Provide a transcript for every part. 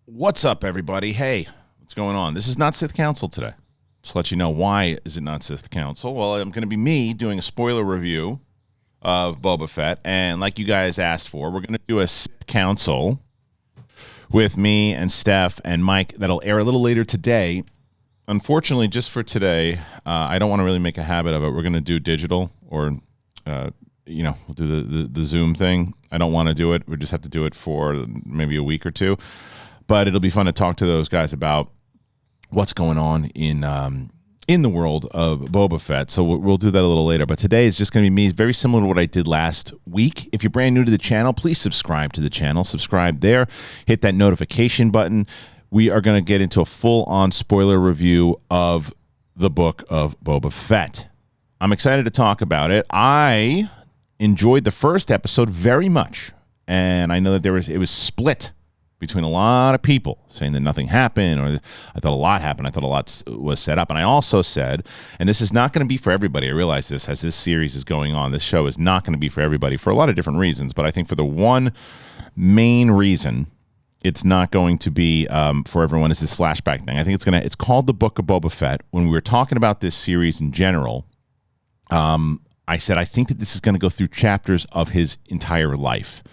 What's up, everybody? Hey, what's going on? This is not Sith Council today. Just to let you know, why is it not Sith Council? Well, I'm going to be me doing a spoiler review of Boba Fett, and like you guys asked for, we're going to do a Sith Council with me and Steph and Mike that'll air a little later today. Unfortunately, just for today, I don't want to really make a habit of it. We're going to do digital or, we'll do the Zoom thing. I don't want to do it. We just have to do it for maybe a week or two. But it'll be fun to talk to those guys about what's going on in the world of Boba Fett. So we'll do that a little later. But today is just going to be me, very similar to what I did last week. If you're brand new to the channel, please subscribe to the channel. Subscribe there. Hit that notification button. We are going to get into a full-on spoiler review of the Book of Boba Fett. I'm excited to talk about it. I enjoyed the first episode very much, and I know that it was split between a lot of people saying that nothing happened, or I thought a lot happened. I thought a lot was set up. And I also said, and this is not going to be for everybody. I realize this as this series is going on. This show is not going to be for everybody for a lot of different reasons. But I think for the one main reason it's not going to be for everyone is this flashback thing. I think it's called the Book of Boba Fett. When we were talking about this series in general, I said, I think that this is going to go through chapters of his entire life.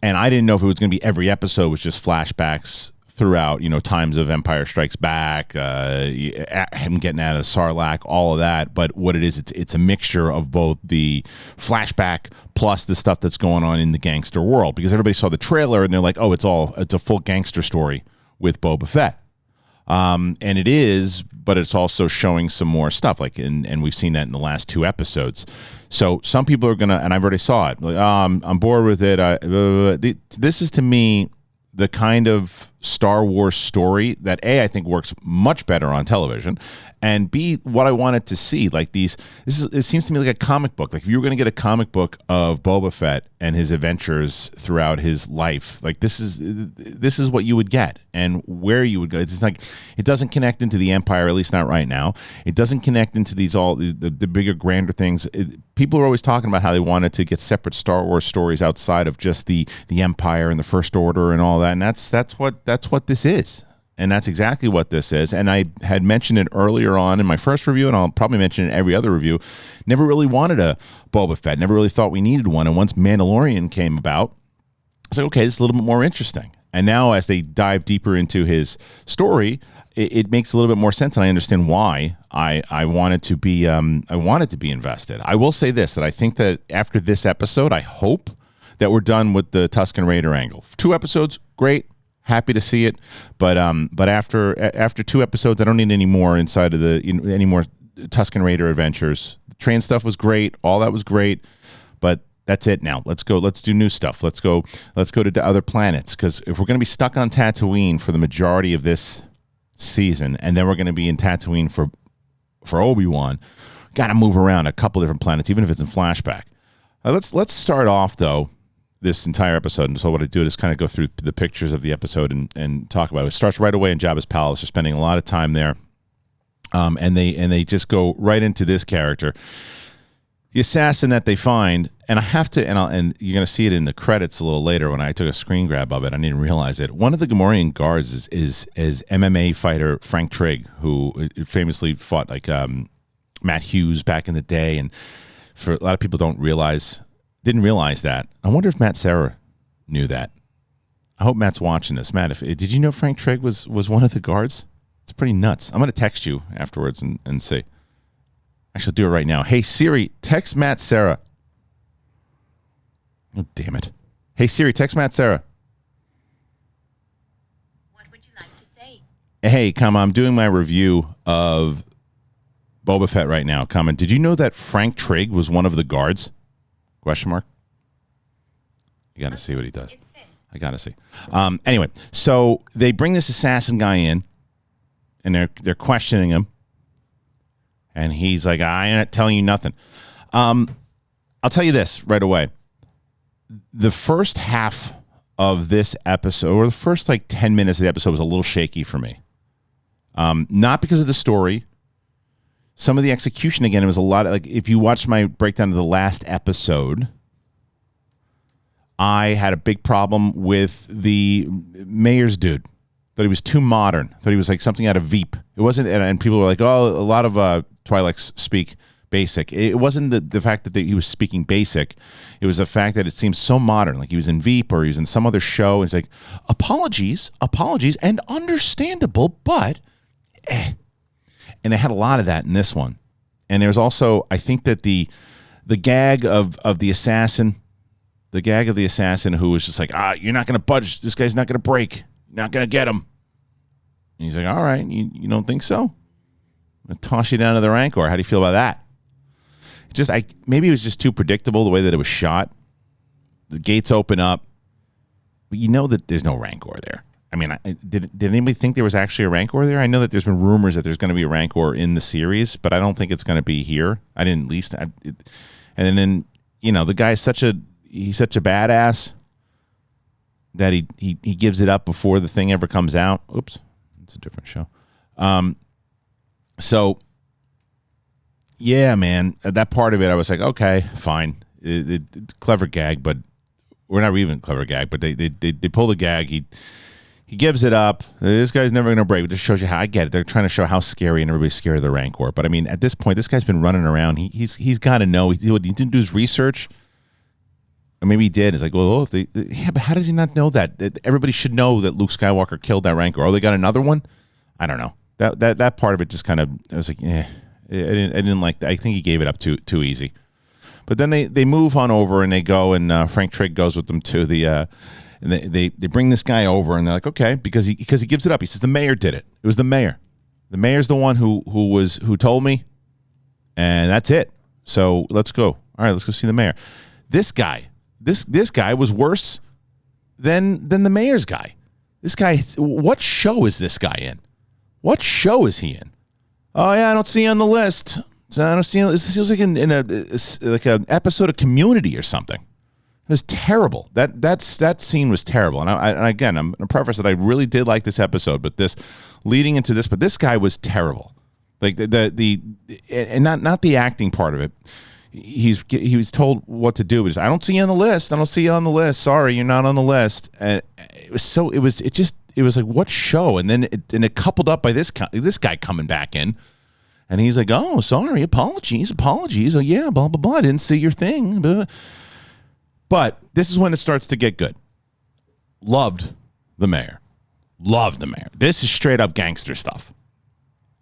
And I didn't know if it was going to be every episode was just flashbacks throughout, times of Empire Strikes Back, him getting out of Sarlacc, all of that. But what it is, it's a mixture of both the flashback plus the stuff that's going on in the gangster world. Because everybody saw the trailer and they're like, oh, it's a full gangster story with Boba Fett. And it is, but it's also showing some more stuff, and we've seen that in the last two episodes. So some people are gonna, and I've already saw it. Like, I'm bored with it. This is to me the kind of Star Wars story that I think works much better on television, and B, what I wanted to see. It seems to me like a comic book. Like if you were going to get a comic book of Boba Fett and his adventures throughout his life, like this is what you would get and where you would go. It's like it doesn't connect into the Empire, at least not right now. It doesn't connect into these the bigger, grander things. People are always talking about how they wanted to get separate Star Wars stories outside of just the Empire and the First Order and all that, and that's what this is. And that's exactly what this is. And I had mentioned it earlier on in my first review, and I'll probably mention it in every other review. Never really wanted a Boba Fett. Never really thought we needed one. And once Mandalorian came about, I was like, okay, this is a little bit more interesting. And now as they dive deeper into his story, it makes a little bit more sense, and I understand why I wanted to be invested. I will say this, that I think that after this episode, I hope that we're done with the Tuscan Raider angle. 2 episodes, great. Happy to see it, but after 2 episodes, I don't need any more inside of any more Tuscan Raider adventures. The train stuff was great, all that was great, but that's it now. Let's go. Let's do new stuff. Let's go to other planets, because if we're going to be stuck on Tatooine for the majority of this season, and then we're going to be in Tatooine for Obi-Wan, got to move around a couple different planets, even if it's in flashback. Let's start off though. This entire episode, and so what I do is kind of go through the pictures of the episode and talk about it. It starts right away in Jabba's palace. They're spending a lot of time there, and they just go right into this character, the assassin that they find. And I have to, and you're going to see it in the credits a little later when I took a screen grab of it. I didn't realize it. One of the Gamorrean guards is MMA fighter Frank Trigg, who famously fought like Matt Hughes back in the day, and for a lot of people didn't realize that. I wonder if Matt Serra knew that. I hope Matt's watching this. Matt, did you know Frank Trigg was one of the guards? It's pretty nuts. I'm going to text you afterwards and say. Actually, I'll do it right now. Hey, Siri, text Matt Serra. Oh, damn it. Hey, Siri, text Matt Serra. What would you like to say? Hey, I'm doing my review of Boba Fett right now. Did you know that Frank Trigg was one of the guards? Question mark? You got to see what he does. I got to see. Anyway, so they bring this assassin guy in, and they're questioning him, and he's like, I ain't telling you nothing. I'll tell you this right away. The first half of this episode, or the first 10 minutes of the episode, was a little shaky for me. Not because of the story. Some of the execution, again, it was a lot of, if you watch my breakdown of the last episode, I had a big problem with the mayor's dude. Thought he was too modern. Thought he was like something out of Veep. It wasn't, and people were like, oh, a lot of Twi'leks speak basic. It wasn't the fact that he was speaking basic. It was the fact that it seemed so modern, like he was in Veep or he was in some other show. And it's like, apologies, and understandable, but And they had a lot of that in this one. And there's also, I think that the gag of the assassin, who was just like, you're not going to budge. This guy's not going to break. You're not going to get him. And he's like, all right, you don't think so? I'm going to toss you down to the Rancor. How do you feel about that? Maybe it was just too predictable the way that it was shot. The gates open up, but you know that there's no Rancor there. I mean, did anybody think there was actually a Rancor there? I know that there's been rumors that there's going to be a Rancor in the series, but I don't think it's going to be here. I didn't least. And then the guy's such a badass that he gives it up before the thing ever comes out. Oops, it's a different show. So yeah, man, that part of it, I was like, okay, fine, clever gag, but we're not even clever gag, but they pull the gag. He gives it up. This guy's never going to break. It just shows you how, I get it. They're trying to show how scary, and everybody's scared of the Rancor. But I mean, at this point, this guy's been running around. He's got to know. He didn't do his research. Or maybe he did. It's like, well, but how does he not know that? Everybody should know that Luke Skywalker killed that Rancor. Oh, they got another one? I don't know. That part of it just kind of, I was like, I didn't like that. I think he gave it up too easy. But then they move on over, and they go, and Frank Trigg goes with them to the. And they bring this guy over, and they're like, okay, because he gives it up. He says the mayor did it. It was the mayor. The mayor's the one who told me, and that's it. So let's go. All right, let's go see the mayor. This guy was worse than the mayor's guy. This guy, what show is this guy in? What show is he in? Oh yeah, I don't see you on the list. So I don't see. This feels like in an episode of Community or something. It was terrible. That scene was terrible. And again, I'm going to preface that I really did like this episode, but this leading into this, but this guy was terrible. Like and not the acting part of it. He was told what to do. It was, I don't see you on the list. I don't see you on the list. Sorry, you're not on the list. And it was like, what show? And then it coupled up by this guy coming back in. And he's like, oh, sorry, apologies. Oh yeah, blah, blah, blah. I didn't see your thing. Blah. But this is when it starts to get good. Loved the mayor. This is straight up gangster stuff.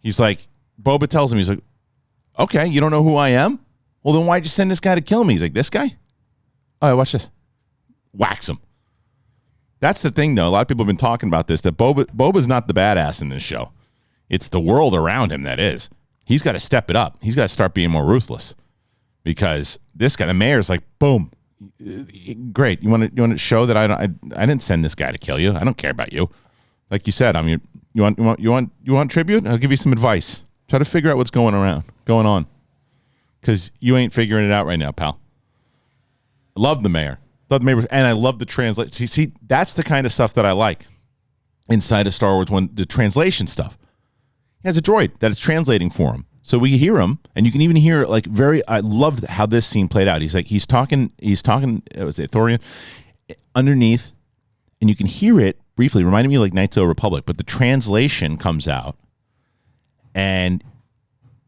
He's like, Boba tells him, he's like, okay, you don't know who I am? Well, then why'd you send this guy to kill me? He's like, this guy? All right, watch this. Whacks him. That's the thing, though. A lot of people have been talking about this, that Boba's not the badass in this show. It's the world around him that is. He's got to step it up. He's got to start being more ruthless. Because this guy, the mayor's like, boom. Great. You want to show that I didn't send this guy to kill you. I don't care about you. Like you said, I mean, you want tribute? I'll give you some advice. Try to figure out what's going on, because you ain't figuring it out right now, pal. I love the mayor, and I love the translation. See, that's the kind of stuff that I like inside of Star Wars. When the translation stuff, he has a droid that is translating for him. So we hear him, and you can even hear I loved how this scene played out. He's talking, it was Thorian, underneath, and you can hear it briefly. It reminded me of like Knights of the Republic, but the translation comes out, and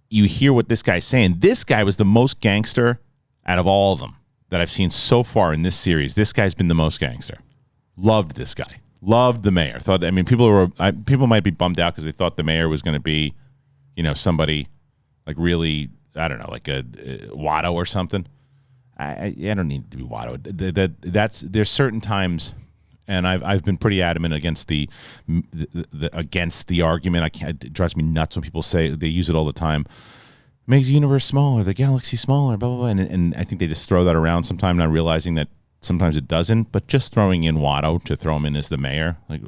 you hear what this guy's saying. This guy was the most gangster out of all of them that I've seen so far in this series. This guy's been the most gangster. Loved this guy. Loved the mayor. People might be bummed out because they thought the mayor was going to be, somebody like really, I don't know, like a Watto or something. I don't need to be Watto. There's certain times, and I've been pretty adamant against the argument. It drives me nuts when people say, they use it all the time. Makes the universe smaller, the galaxy smaller, blah blah blah. And I think they just throw that around sometimes, not realizing that sometimes it doesn't. But just throwing in Watto to throw him in as the mayor, like,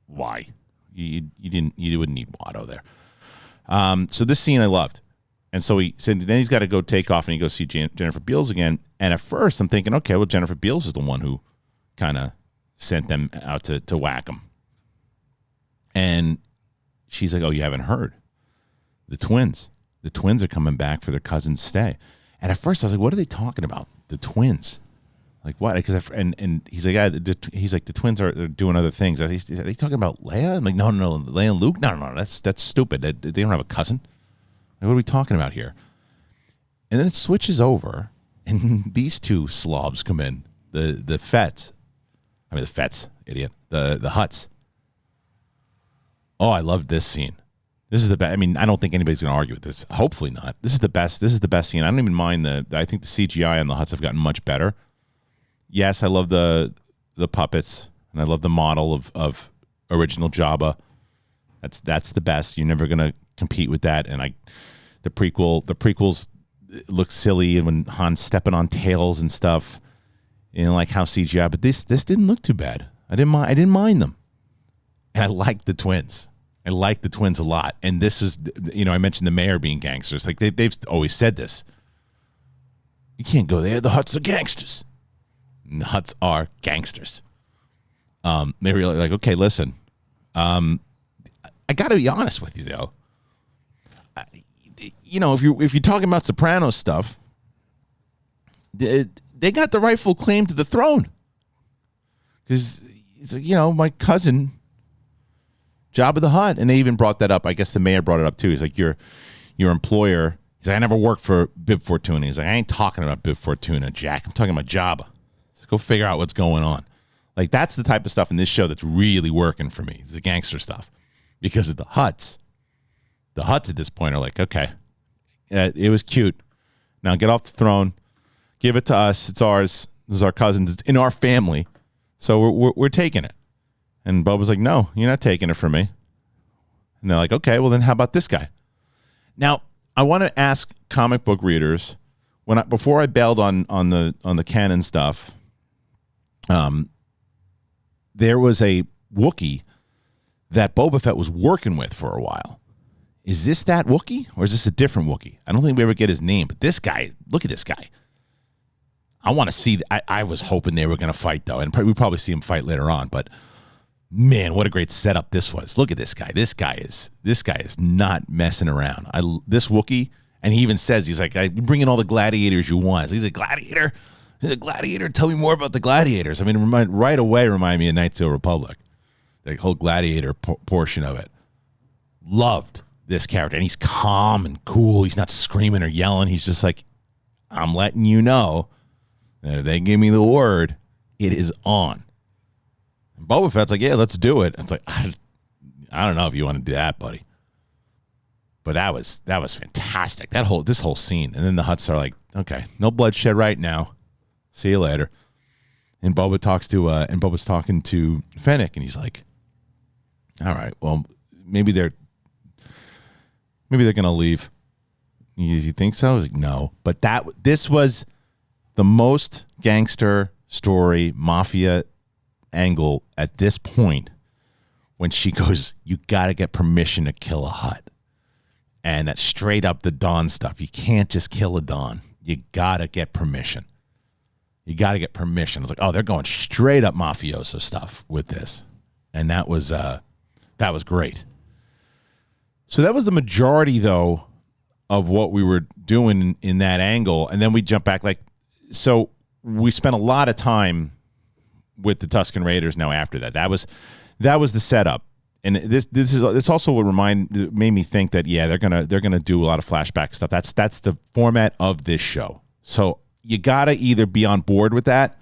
why? You wouldn't need Watto there. So this scene I loved. And so then he's got to go take off, and he goes see Jennifer Beals again. And at first I'm thinking, okay, well, Jennifer Beals is the one who kind of sent them out to whack him. And she's like, oh, you haven't heard? The twins are coming back for their cousin's stay. And at first I was like, what are they talking about? The twins. Like what? Because and he's like, he's like the twins are doing other things. Are they talking about Leia? I'm like, no, Leia and Luke. No, that's stupid. They don't have a cousin. Like, what are we talking about here? And then it switches over, and these two slobs come in. The Fetts. I mean the Fetts, idiot. The Hutts. Oh, I loved this scene. This is the best. I mean, I don't think anybody's going to argue with this. Hopefully not. This is the best. This is the best scene. I don't even mind I think the CGI on the Hutts have gotten much better. Yes, I love the puppets, and I love the model of original Jabba. That's the best. You're never going to compete with that. And the prequels look silly, and when Han's stepping on tails and stuff, like how CGI. But this didn't look too bad. I didn't mind them, and I like the twins. I like the twins a lot. And this is, I mentioned the mayor being gangsters. Like they've always said this. You can't go there. The Hutts are gangsters. And the Hutts are gangsters. They really like, okay, listen. I got to be honest with you though. If you're talking about Sopranos stuff, they got the rightful claim to the throne. Because, my cousin, Jabba the Hutt, and they even brought that up. I guess the mayor brought it up too. He's like, your employer. He's like, I never worked for Bib Fortuna. He's like, I ain't talking about Bib Fortuna, Jack. I'm talking about Jabba. So go figure out what's going on. Like that's the type of stuff in this show that's really working for me. The gangster stuff, because of the Hutts. The Hutts at this point are like, okay, it was cute. Now get off the throne, give it to us. It's ours. This is our cousins. It's in our family, so we're taking it. And Boba's like, no, you're not taking it from me. And they're like, okay, well then how about this guy? Now, I want to ask comic book readers, before I bailed on the canon stuff, there was a Wookie that Boba Fett was working with for a while. Is this that Wookie, or is this a different Wookie? I don't think we ever get his name, but this guy, look at this guy. I want to see. I was hoping they were going to fight though, and we probably see him fight later on, but. Man, what a great setup this was. Look at this guy. This guy is not messing around. This Wookiee, and he even says, he's like, I bring in all the gladiators you want. So he's a gladiator? He's a gladiator? Tell me more about the gladiators. I mean, right away remind me of Knights of the Republic. The whole gladiator portion of it. Loved this character. And he's calm and cool. He's not screaming or yelling. He's just like, I'm letting you know that if they give me the word, it is on. Boba Fett's like, yeah, let's do it. It's like, I don't know if you want to do that, buddy. But that was fantastic. This whole scene. And then the Hutts are like, okay, no bloodshed right now. See you later. And Boba's talking to Fennec, and he's like, all right, well, maybe they're gonna leave. You think so? I was like, no. But this was the most gangster story, mafia angle at this point, when she goes, you got to get permission to kill a Hutt. And that's straight up the Don stuff. You can't just kill a Don. You got to get permission. I was like, oh, they're going straight up mafioso stuff with this. And that was great. So that was the majority, though, of what we were doing in that angle. And then we jump back. So we spent a lot of time with the Tuscan Raiders now after that. That was the setup. And this also what made me think that, yeah, they're gonna do a lot of flashback stuff. That's the format of this show. So you gotta either be on board with that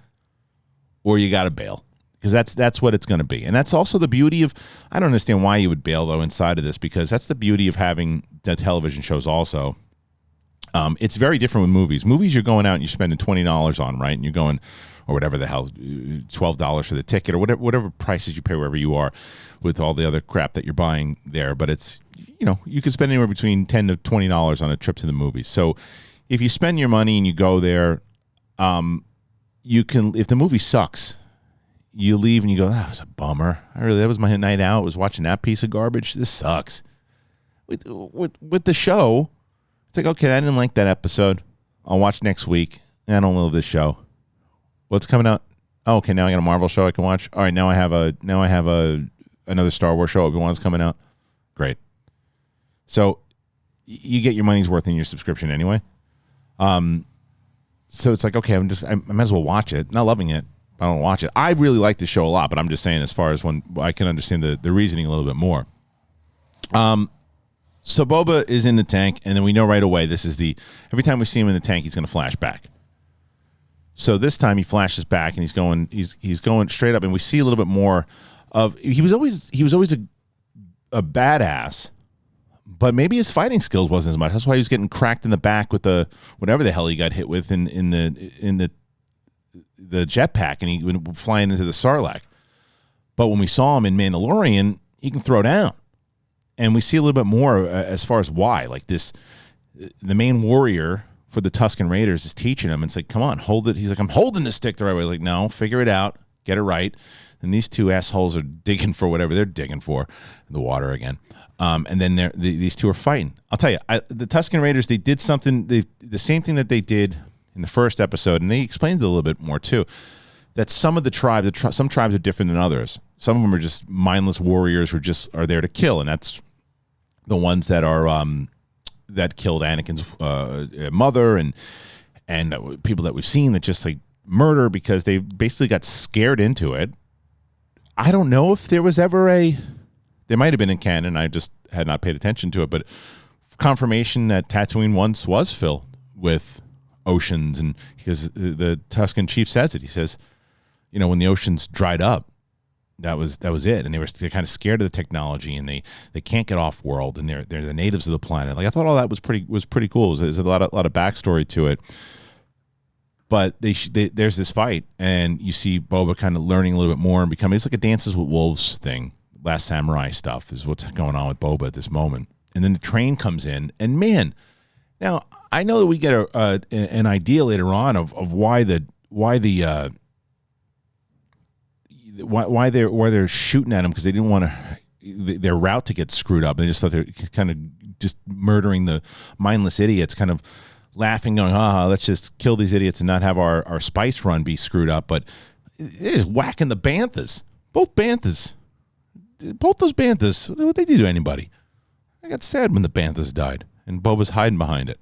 or you gotta bail. Because that's what it's gonna be. And that's also the beauty of, I don't understand why you would bail though inside of this, because that's the beauty of having the television shows also. It's very different with movies. Movies you're going out and you're spending $20 on, right? And you're going, or whatever the hell, $12 for the ticket, or whatever prices you pay wherever you are with all the other crap that you're buying there. But it's, you can spend anywhere between $10 to $20 on a trip to the movies. So if you spend your money and you go there, you can, if the movie sucks, you leave and you go, that was a bummer. That was my night out. I was watching that piece of garbage. This sucks. With the show, it's like, okay, I didn't like that episode. I'll watch next week. I don't love this show. What's coming out? Oh, okay, now I got a Marvel show I can watch. All right, now I have another Star Wars show. Obi-Wan's coming out. Great. So you get your money's worth in your subscription anyway. So it's like, okay, I might as well watch it. Not loving it, but I don't watch it. I really like the show a lot, but I'm just saying as far as when I can understand the reasoning a little bit more. So Boba is in the tank, and then we know right away every time we see him in the tank, he's going to flash back. So this time he flashes back, and he's going straight up, and we see a little bit more of. He was always a badass, but maybe his fighting skills wasn't as much. That's why he was getting cracked in the back with the whatever the hell he got hit with in the jetpack, and he went flying into the Sarlacc. But when we saw him in Mandalorian, he can throw down. And we see a little bit more as far as why. Like the main warrior for the Tuscan Raiders is teaching him. And it's like, come on, hold it. He's like, I'm holding the stick the right way. Like, no, figure it out. Get it right. And these two assholes are digging for whatever they're digging for. The water again. And then these two are fighting. I'll tell you, the Tuscan Raiders, they did something, the same thing that they did in the first episode. And they explained it a little bit more too. That some of the tribes, some tribes are different than others. Some of them are just mindless warriors who just are there to kill. And that's the ones that are that killed Anakin's mother and people that we've seen that just like murder because they basically got scared into it. I don't know if there was ever there might have been in canon. I just had not paid attention to it, but confirmation that Tatooine once was filled with oceans, and because the Tuscan chief says it, he says, when the oceans dried up, that was it, and they're kind of scared of the technology, and they can't get off world, and they're the natives of the planet. Like I thought all that was pretty cool. There's a lot of backstory to it, but there's this fight, and you see Boba kind of learning a little bit more and becoming. It's like a Dances with Wolves thing. Last Samurai stuff is what's going on with Boba at this moment, and then the train comes in, and man, now I know that we get an idea later on of why they're shooting at him, because they didn't want their route to get screwed up. They just thought they're kind of just murdering the mindless idiots, kind of laughing, going, let's just kill these idiots and not have our spice run be screwed up. But it is whacking the banthas. Both those banthas, what they do to anybody? I got sad when the banthas died, and Boba's hiding behind it.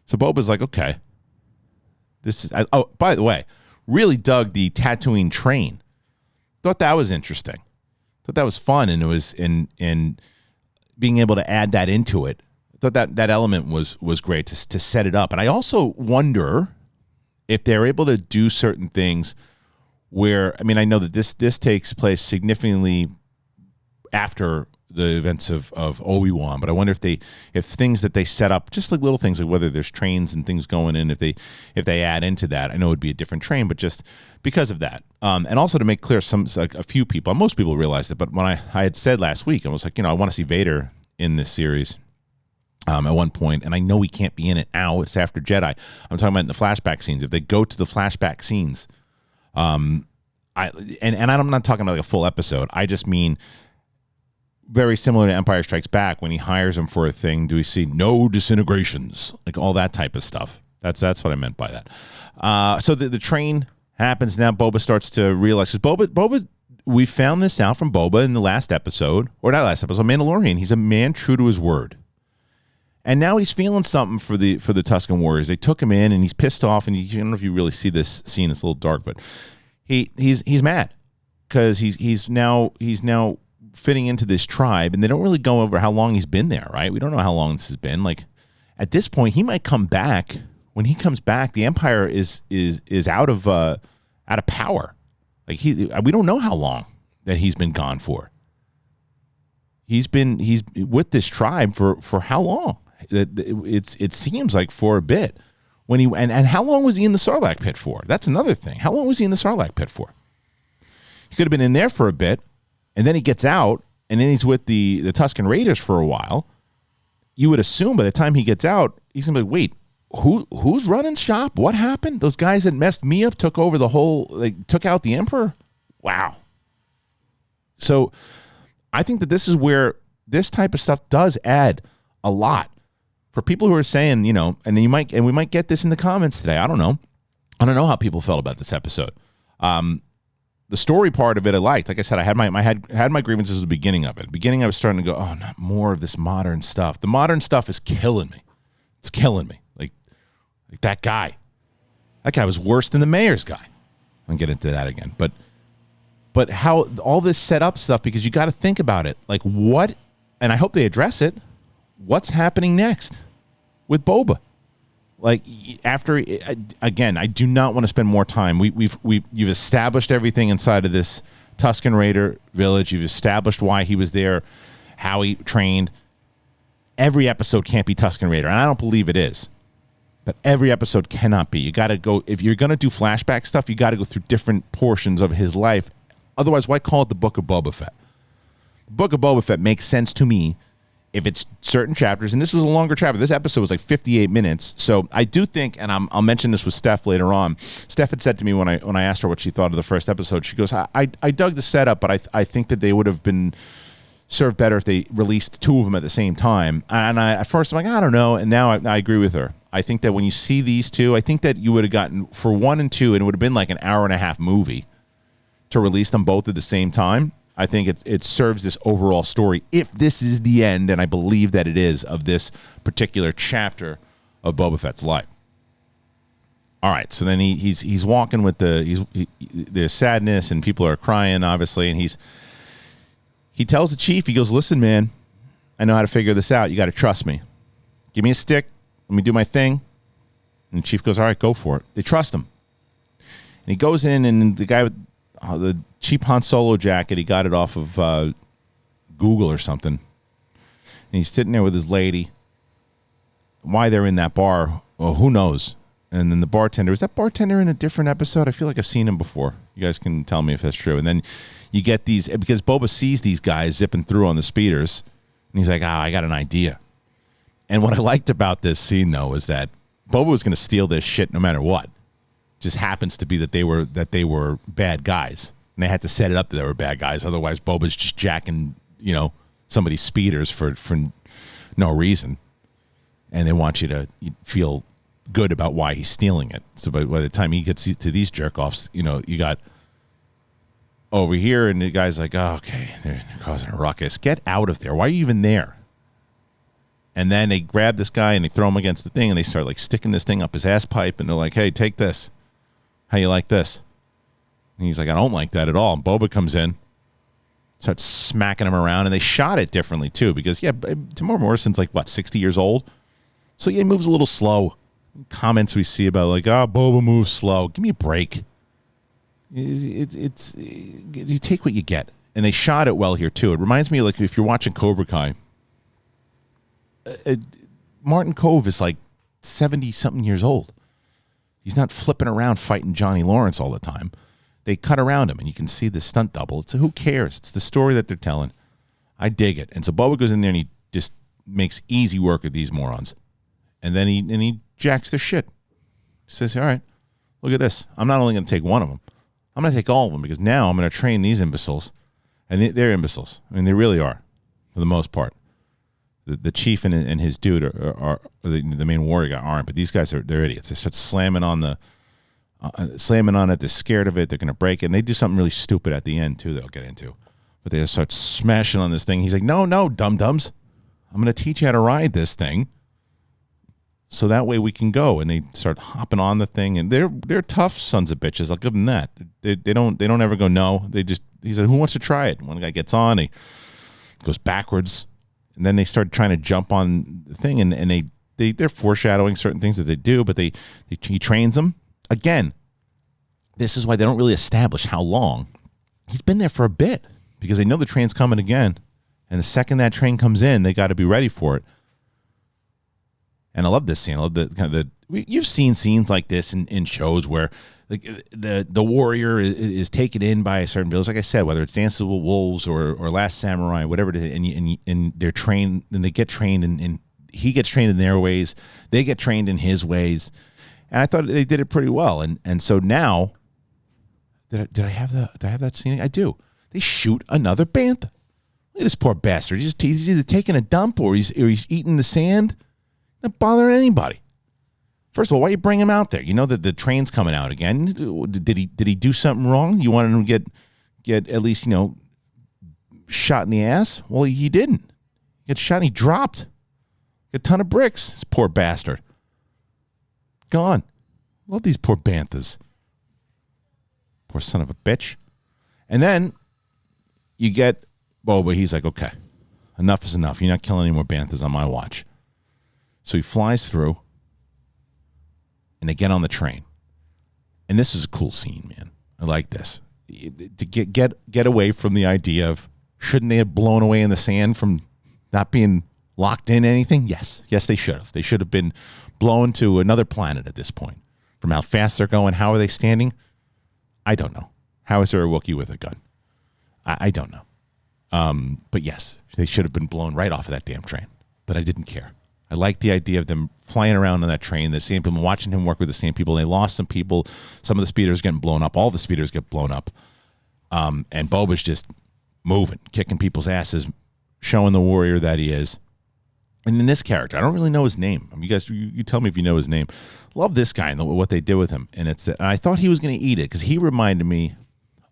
So Boba's like, okay, this is. Oh, by the way, really dug the Tatooine train. Thought that was interesting. Thought that was fun, and it was in being able to add that into it. Thought that element was great to set it up. And I also wonder if they're able to do certain things where, I mean, I know that this takes place significantly after the events of Obi-Wan, but I wonder if things that they set up, just like little things, like whether there's trains and things going in, if they add into that. I know it would be a different train, but just because of that, and also to make clear, a few people, most people realized it, but when I had said last week, I was like, I want to see Vader in this series at one point, and I know he can't be in it now. It's after Jedi. I'm talking about in the flashback scenes. If they go to the flashback scenes, I'm not talking about like a full episode. I just mean very similar to Empire Strikes Back, when he hires him for a thing, do we see no disintegrations, like all that type of stuff? That's what I meant by that. So the train happens now. Boba starts to realize, because Boba, we found this out from Boba in the last episode, or not last episode, Mandalorian. He's a man true to his word, and now he's feeling something for the Tuscan Warriors. They took him in, and he's pissed off. And I don't know if you really see this scene; it's a little dark, but he's mad because he's now fitting into this tribe, and they don't really go over how long he's been there, right? We don't know how long this has been. Like at this point, he might come back. When he comes back, the Empire is out of power. Like we don't know how long that he's been gone for. He's with this tribe for how long? It seems like for a bit. When and how long was he in the Sarlacc Pit for? That's another thing. How long was he in the Sarlacc Pit for? He could have been in there for a bit. And then he gets out, and then he's with the Tuscan Raiders for a while. You would assume by the time he gets out, he's going to be like, wait, who's running shop? What happened? Those guys that messed me up took over the whole, took out the Emperor? Wow. So I think that this is where this type of stuff does add a lot. For people who are saying, and we might get this in the comments today. I don't know. I don't know how people felt about this episode. The story part of it I liked. Like I said, I had my grievances at the beginning of it. At the beginning, I was starting to go, oh, not more of this modern stuff. The modern stuff is killing me. It's killing me. Like that guy. That guy was worse than the mayor's guy. I'll get into that again. But how all this set up stuff, because you got to think about it. Like what, and I hope they address it, what's happening next with Boba? Like after, again, I do not want to spend more time. You've established everything inside of this Tuscan Raider village. You've established why he was there, how he trained. Every episode can't be Tuscan Raider, and I don't believe it is. But every episode cannot be. You got to go, if you're going to do flashback stuff, you got to go through different portions of his life. Otherwise, why call it the Book of Boba Fett? The Book of Boba Fett makes sense to me if it's certain chapters, and this was a longer chapter. This episode was like 58 minutes. So I do think, and I'll mention this with Steph later on. Steph had said to me when I asked her what she thought of the first episode, she goes, I dug the setup, but I think that they would have been served better if they released two of them at the same time. And at first I'm like, I don't know. And now I agree with her. I think that when you see these two, I think that you would have gotten, for 1 and 2, and it would have been like an hour-and-a-half movie to release them both at the same time. I think it serves this overall story, if this is the end, and I believe that it is, of this particular chapter of Boba Fett's life. All right, so then he's walking with there's sadness, and people are crying, obviously, and he tells the chief, he goes, listen, man, I know how to figure this out. You got to trust me. Give me a stick. Let me do my thing. And the chief goes, all right, go for it. They trust him. And he goes in, and the guy with the cheap Han Solo jacket, he got it off of Google or something. And he's sitting there with his lady. Why they're in that bar, well, who knows? And then the bartender, is that bartender in a different episode? I feel like I've seen him before. You guys can tell me if that's true. And then you get these, because Boba sees these guys zipping through on the speeders, and he's like, I got an idea. And what I liked about this scene, though, was that Boba was going to steal this shit no matter what. Just happens to be that they were bad guys, and they had to set it up that they were bad guys. Otherwise, Boba's just jacking, somebody's speeders for no reason, and they want you to feel good about why he's stealing it. So by the time he gets to these jerk offs, you got over here, and the guy's like, oh, okay, they're causing a ruckus. Get out of there. Why are you even there? And then they grab this guy and they throw him against the thing, and they start like sticking this thing up his ass pipe, and they're like, hey, take this. How you like this? And he's like, I don't like that at all. And Boba comes in, starts smacking him around, and they shot it differently too, because Tamora Morrison's like 60 years old, so he moves a little slow. Comments we see about like, Boba moves slow. Give me a break. It's you take what you get, and they shot it well here too. It reminds me of like if you're watching Cobra Kai. Martin Kove is like 70-something years old. He's not flipping around fighting Johnny Lawrence all the time. They cut around him, and you can see the stunt double. It's who cares? It's the story that they're telling. I dig it. And so Boba goes in there, and he just makes easy work of these morons. And then he jacks their shit. He says, all right, look at this. I'm not only going to take one of them. I'm going to take all of them, because now I'm going to train these imbeciles. And they're imbeciles. I mean, they really are, for the most part. The chief and his dude are the main warrior guy aren't, but these guys they're idiots. They start slamming on it. They're scared of it. They're going to break it. And they do something really stupid at the end too. They'll get into, but they start smashing on this thing. He's like, no, dum-dums. I'm going to teach you how to ride this thing, so that way we can go. And they start hopping on the thing, and they're tough sons of bitches. I'll give them that. They don't ever go no. He said, who wants to try it? One guy gets on. He goes backwards. And then they start trying to jump on the thing, and they're foreshadowing certain things that they do, but he trains them. Again, this is why they don't really establish how long. He's been there for a bit, because they know the train's coming again, and the second that train comes in, they got to be ready for it. And I love this scene. I love you've seen scenes like this in shows where like the warrior is taken in by a certain village, like I said, whether it's Dances with Wolves or Last Samurai, whatever it is, and they're trained, and they get trained, and he gets trained in their ways, they get trained in his ways, and I thought they did it pretty well. And so now, did I have that scene? I do. They shoot another bantha. Look at this poor bastard. He's either taking a dump or he's eating the sand. Not bothering anybody. First of all, why you bring him out there? You know that the train's coming out again. Did he do something wrong? You wanted him to get at least, shot in the ass? Well, he didn't. He got shot and he dropped a ton of bricks. This poor bastard. Gone. Love these poor banthas. Poor son of a bitch. And then you get Boba. He's like, okay, enough is enough. You're not killing any more banthas on my watch. So he flies through, and they get on the train. And this is a cool scene, man. I like this. To get away from the idea of shouldn't they have blown away in the sand from not being locked in anything? Yes, they should have. They should have been blown to another planet at this point. From how fast they're going, how are they standing? I don't know. How is there a Wookiee with a gun? I don't know. But yes, they should have been blown right off of that damn train. But I didn't care. I like the idea of them flying around on that train, the same people, watching him work with the same people. They lost some people. Some of the speeders getting blown up. All the speeders get blown up. And Boba's just moving, kicking people's asses, showing the warrior that he is. And in this character, I don't really know his name. I mean, you guys, you tell me if you know his name. Love this guy and what they did with him. And and I thought he was going to eat it because he reminded me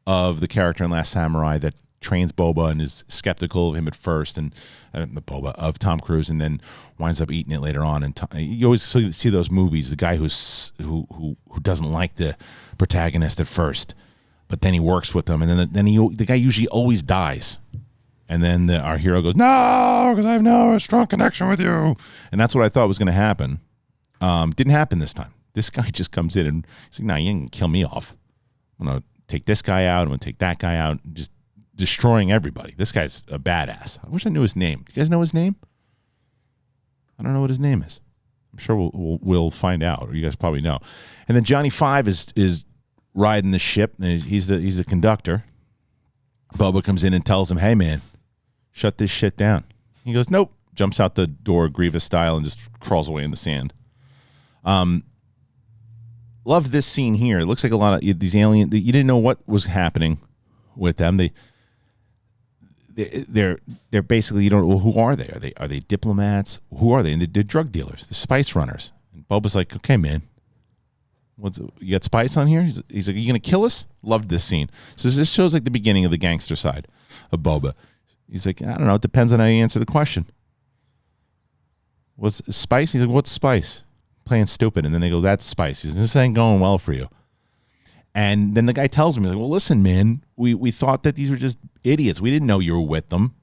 of the character in Last Samurai that trains Boba and is skeptical of him at first, and Boba of Tom Cruise, and then winds up eating it later on. And you always see those movies, the guy who doesn't like the protagonist at first, but then he works with them, and then the guy usually always dies. And then our hero goes, no, because I have no strong connection with you. And that's what I thought was going to happen. Didn't happen this time. This guy just comes in and he's like, no, you ain't going to kill me off. I'm going to take this guy out. I'm going to take that guy out. Just destroying everybody. This guy's a badass. I wish I knew his name. Do you guys know his name? I don't know what his name is. I'm sure we'll find out, or you guys probably know. And then Johnny Five is riding the ship, and he's the conductor. Boba comes in and tells him, hey, man, shut this shit down. He goes, nope. Jumps out the door, Grievous style, and just crawls away in the sand. Loved this scene here. It looks like a lot of these aliens. You didn't know what was happening with them. They're basically, you don't know, well, who are they? Are they diplomats? Who are they? And they're drug dealers. They're spice runners. And Boba's like, okay, man, you got spice on here? He's like, are you going to kill us? Loved this scene. So this shows like the beginning of the gangster side of Boba. He's like, I don't know. It depends on how you answer the question. What's spice? He's like, what's spice? Playing stupid. And then they go, that's spice. He's like, this ain't going well for you. And then the guy tells him, he's like, well, listen, man, we thought that these were just idiots. We didn't know you were with them.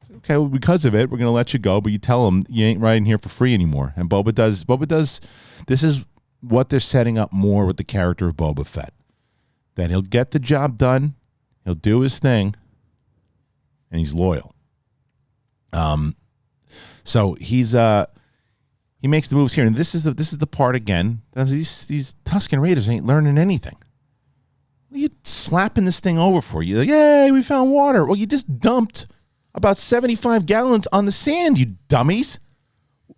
Like, okay, well, because of it, we're going to let you go. But you tell them you ain't riding here for free anymore. And Boba does. This is what they're setting up more with the character of Boba Fett. That he'll get the job done. He'll do his thing. And he's loyal. So he makes the moves here, and this is the part again. These Tuscan Raiders ain't learning anything. What are you slapping this thing over for? You're like, yay, we found water. Well, you just dumped about 75 gallons on the sand, you dummies.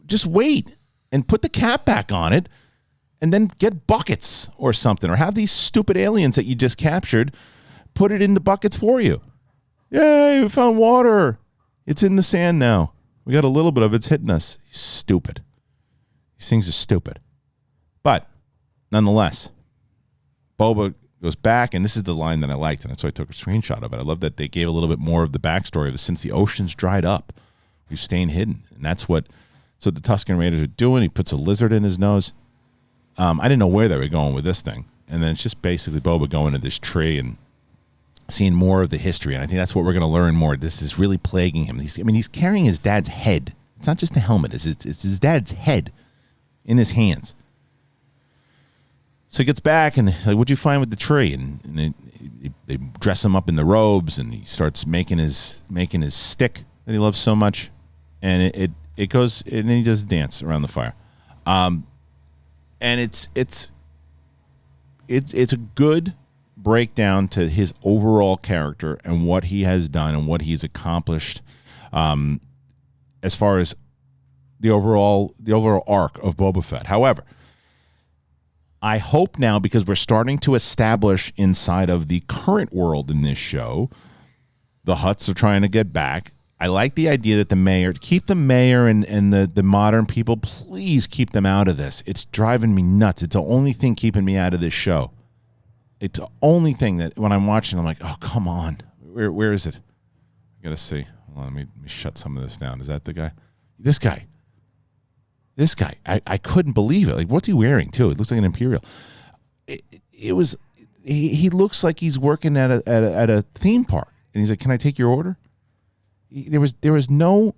Just wait and put the cap back on it, and then get buckets or something, or have these stupid aliens that you just captured put it in the buckets for you. Yay, we found water. It's in the sand now. We got a little bit of it's hitting us. Stupid. These things are stupid. But nonetheless, Boba goes back, and this is the line that I liked, and that's why I took a screenshot of it. I love that they gave a little bit more of the backstory of it. Since the ocean's dried up, we've stayed hidden. And that's what the Tuscan Raiders are doing. He puts a lizard in his nose. I didn't know where they were going with this thing. And then it's just basically Boba going to this tree and seeing more of the history. And I think that's what we're going to learn more. This is really plaguing him. He's carrying his dad's head. It's not just the helmet. It's his dad's head in his hands. So he gets back and like, what'd you find with the tree? And they dress him up in the robes, and he starts making his stick that he loves so much. And it goes, and then he does a dance around the fire. And it's a good breakdown to his overall character and what he has done and what he's accomplished, as far as the overall arc of Boba Fett. However, I hope now, because we're starting to establish inside of the current world in this show, the Hutts are trying to get back. I like the idea that keep the mayor and the modern people, please keep them out of this. It's driving me nuts. It's the only thing keeping me out of this show. It's the only thing that when I'm watching, I'm like, oh, come on. Where is it? I got to see. Hold on, let me shut some of this down. Is that the guy? This guy. This guy, I couldn't believe it. Like, what's he wearing too? It looks like an Imperial. He looks like he's working at a theme park, and he's like, "Can I take your order?" There was no.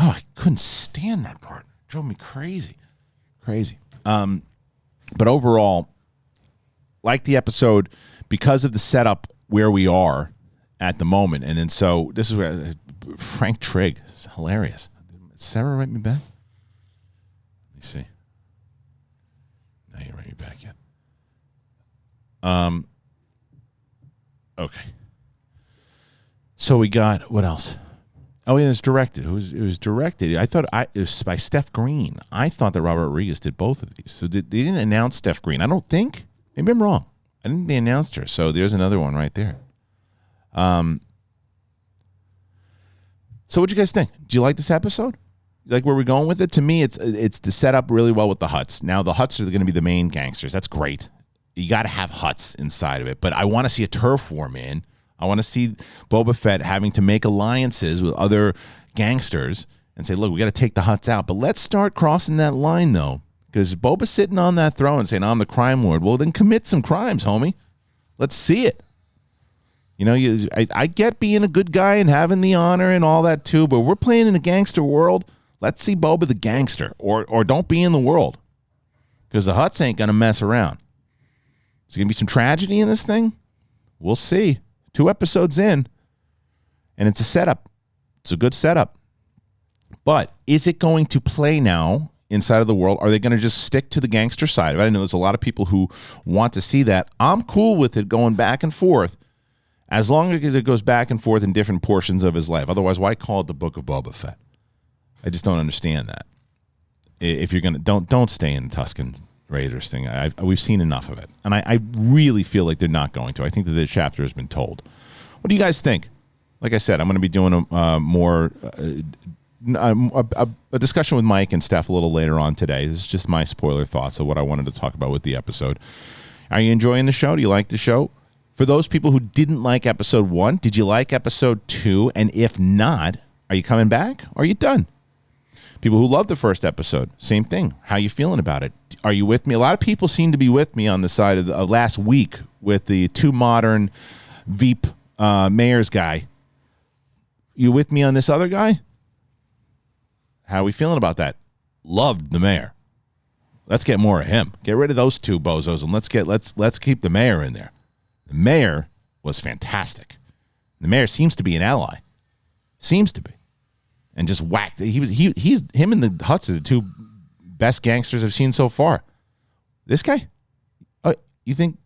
Oh, I couldn't stand that part. It drove me crazy. But overall, like the episode because of the setup where we are at the moment, and then so this is where Frank Trigg is hilarious. Did Sarah write me back? Let me see. No, you didn't write me back yet. Okay. So we got what else? Oh, yeah, it was directed. It was directed. I thought it was by Steph Green. I thought that Robert Rodriguez did both of these. So they didn't announce Steph Green. I don't think. Maybe I'm wrong. I think they announced her. So there's another one right there. So what'd you guys think? Do you like this episode? You like where we're going with it? To me, it's the setup really well with the Hutts. Now the Hutts are going to be the main gangsters. That's great. You got to have Hutts inside of it. But I want to see a turf war, man. I want to see Boba Fett having to make alliances with other gangsters and say, look, we got to take the Hutts out. But let's start crossing that line, though, because Boba's sitting on that throne saying, I'm the crime lord. Well, then commit some crimes, homie. Let's see it. You know, I get being a good guy and having the honor and all that, too, but we're playing in a gangster world. Let's see Boba the gangster, or don't be in the world, because the Hutts ain't going to mess around. Is there going to be some tragedy in this thing? We'll see. 2 episodes in, and it's a setup. It's a good setup. But is it going to play now inside of the world? Are they going to just stick to the gangster side of it? I know there's a lot of people who want to see that. I'm cool with it going back and forth as long as it goes back and forth in different portions of his life. Otherwise, why call it the Book of Boba Fett? I just don't understand that. If you're going to, don't stay in the Tuscan Raiders thing. We've seen enough of it. And I really feel like they're not going to. I think that the chapter has been told. What do you guys think? Like I said, I'm going to be doing a discussion with Mike and Steph a little later on today. This is just my spoiler thoughts of what I wanted to talk about with the episode. Are you enjoying the show? Do you like the show? For those people who didn't like episode 1, did you like episode 2? And if not, are you coming back? Or are you done? People who loved the first episode, same thing. How you feeling about it? Are you with me? A lot of people seem to be with me on the side of the last week with the too modern Veep mayor's guy. You with me on this other guy? How are we feeling about that? Loved the mayor. Let's get more of him. Get rid of those 2 bozos and let's keep the mayor in there. The mayor was fantastic. The mayor seems to be an ally. Seems to be. And just whacked. Him and the Hutts are the 2 best gangsters I've seen so far. This guy? You think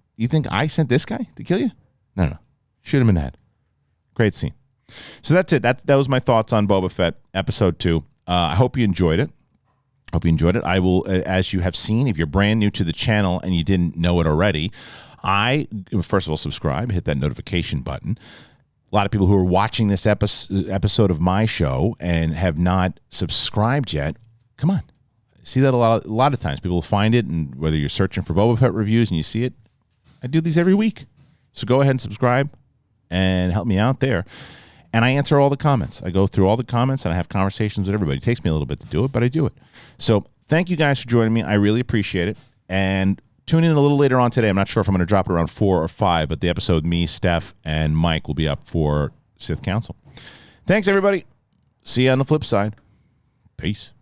I sent this guy to kill you? No. Shoot him in the head. Great scene. So that's it. That was my thoughts on Boba Fett episode 2. I hope you enjoyed it. I will, as you have seen, if you're brand new to the channel and you didn't know it already, first of all, subscribe, hit that notification button. A lot of people who are watching this episode of my show and have not subscribed yet, come on. I see that a lot of times. People will find it, and whether you're searching for Boba Fett reviews and you see it, I do these every week. So go ahead and subscribe and help me out there. And I answer all the comments. I go through all the comments, and I have conversations with everybody. It takes me a little bit to do it, but I do it. So thank you guys for joining me. I really appreciate it. And tune in a little later on today. I'm not sure if I'm going to drop it around 4 or 5, but the episode, me, Steph, and Mike will be up for Sith Council. Thanks, everybody. See you on the flip side. Peace.